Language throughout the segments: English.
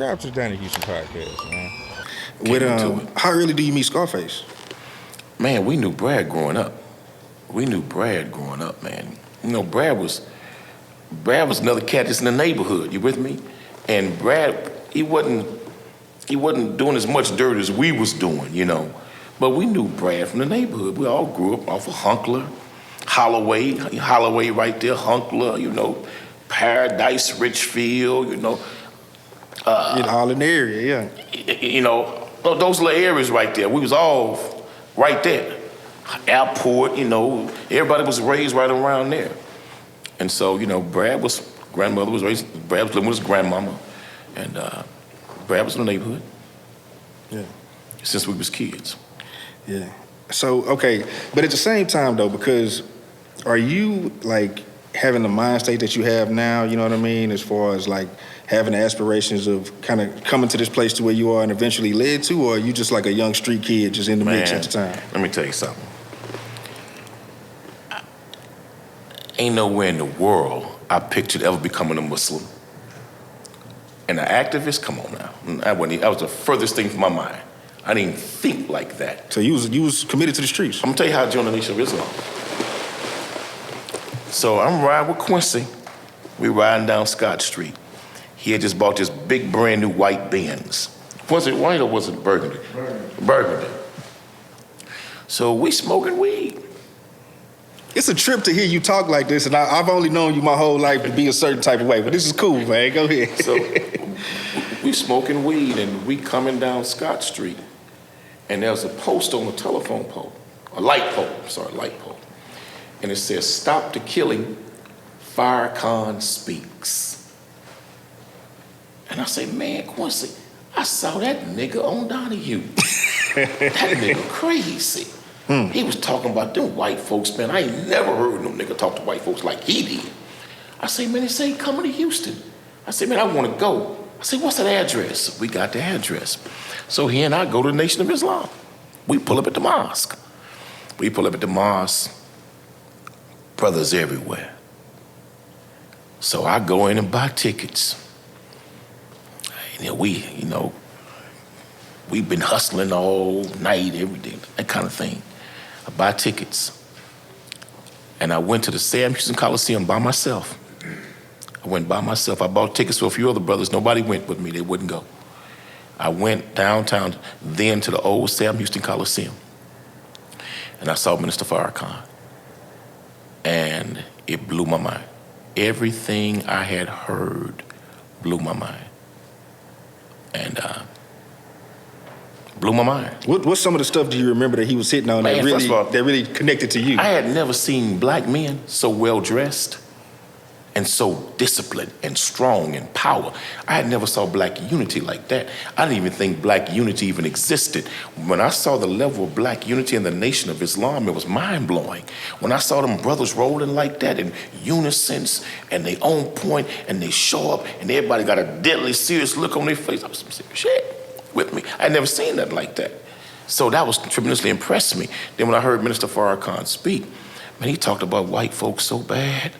subscribe to the Donnie Houston podcast, man. How early do you meet Scarface? Man, we knew Brad growing up. Man. You know, Brad was another cat that's in the neighborhood. You with me? And Brad, he wasn't doing as much dirt as we was doing, you know. But we knew Brad from the neighborhood. We all grew up off of Hunkler, Holloway right there, Hunkler, you know, Paradise, Richfield, you know. All in the area, yeah. You know, those little areas right there. We was all right there. Airport, you know, everybody was raised right around there. And so, you know, Brad was living with his grandmama, and Brad was in the neighborhood. Yeah. Since we was kids. Yeah. So, okay, but at the same time though, because are you like having the mind state that you have now, you know what I mean, as far as like having the aspirations of kind of coming to this place to where you are and eventually led to, or are you just like a young street kid just in the mix at the time? Let me tell you something. Ain't nowhere in the world I pictured ever becoming a Muslim. And an activist, come on now. That was the furthest thing from my mind. I didn't even think like that. So you was committed to the streets? I'm gonna tell you how I joined the Nation of Islam. So I'm riding with Quincy. We riding down Scott Street. He had just bought this big brand new white Benz. Was it white or was it burgundy? Burgundy. So we smoking weed. It's a trip to hear you talk like this, and I've only known you my whole life to be a certain type of way, but this is cool, man. Go ahead. So we smoking weed, and we coming down Scott Street, and there's a post on a telephone pole, a light pole, and it says, "Stop the killing, Farrakhan speaks." And I say, man, Quincy, I saw that nigga on Donnie Houston. That nigga crazy. He was talking about them white folks, man. I ain't never heard no nigga talk to white folks like he did. I say, man, they say coming to Houston. I say, man, I want to go. I say, what's that address? We got the address. So he and I go to the Nation of Islam. We pull up at the mosque. Brothers everywhere. So I go in and buy tickets. And we've been hustling all night, every day, that kind of thing. I buy tickets. And I went to the Sam Houston Coliseum by myself. I went by myself. I bought tickets for a few other brothers. Nobody went with me. They wouldn't go. I went downtown, then to the old Sam Houston Coliseum. And I saw Minister Farrakhan. And it blew my mind. Everything I had heard blew my mind. And blew my mind. What's some of the stuff do you remember that he was hitting on, man, that really connected to you? I had never seen black men so well dressed and so disciplined and strong and power. I had never saw black unity like that. I didn't even think black unity even existed. When I saw the level of black unity in the Nation of Islam, it was mind-blowing. When I saw them brothers rolling like that in unison and they on point and they show up and everybody got a deadly serious look on their face, I was saying, shit, with me. I had never seen that like that. So that was tremendously impressed me. Then when I heard Minister Farrakhan speak, man, he talked about white folks so bad.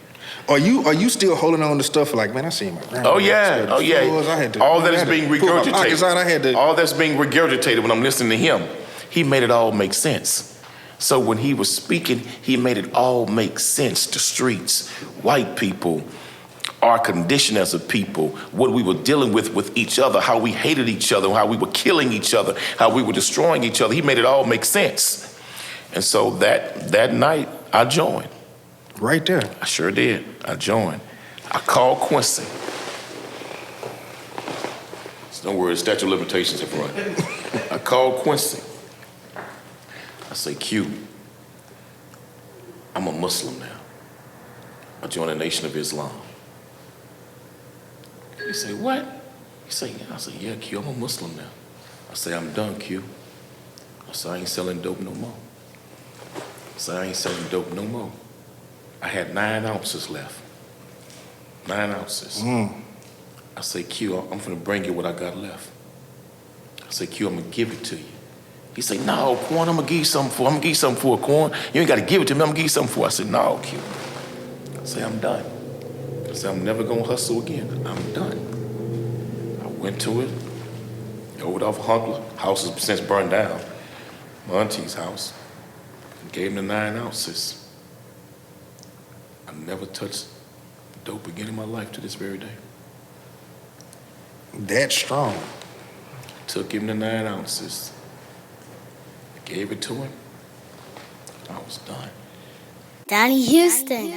Are you still holding on to stuff like, man, I seen my grandma. Oh yeah. All that is being regurgitated. All that's being regurgitated when I'm listening to him. He made it all make sense. So when he was speaking, he made it all make sense. The streets, white people, our condition as a people, what we were dealing with each other, how we hated each other, how we were killing each other, how we were destroying each other. He made it all make sense. And so that night, I joined. Right there. I sure did. I joined. I called Quincy. Don't worry, statute of limitations in front. I called Quincy. I say, Q, I'm a Muslim now. I joined the Nation of Islam. He say, what? I say, yeah, Q, I'm a Muslim now. I say, I'm done, Q. I say, I ain't selling dope no more. I had 9 ounces left. 9 ounces. I say, Q, I'm gonna bring you what I got left. I say, Q, I'm gonna give it to you. He say, no, Quan, I'm gonna give you something for it, Quan. You ain't gotta give it to me, I'm gonna give you something for it. I said, no, Q. I say, I'm done. I say, I'm never gonna hustle again. I'm done. I Went to it, over off Hunkler. House has since burned down. My auntie's house. Gave him the 9 ounces. I never touched dope again in my life to this very day. That strong. Took him the 9 ounces. Gave it to him. I was done. Donnie Houston.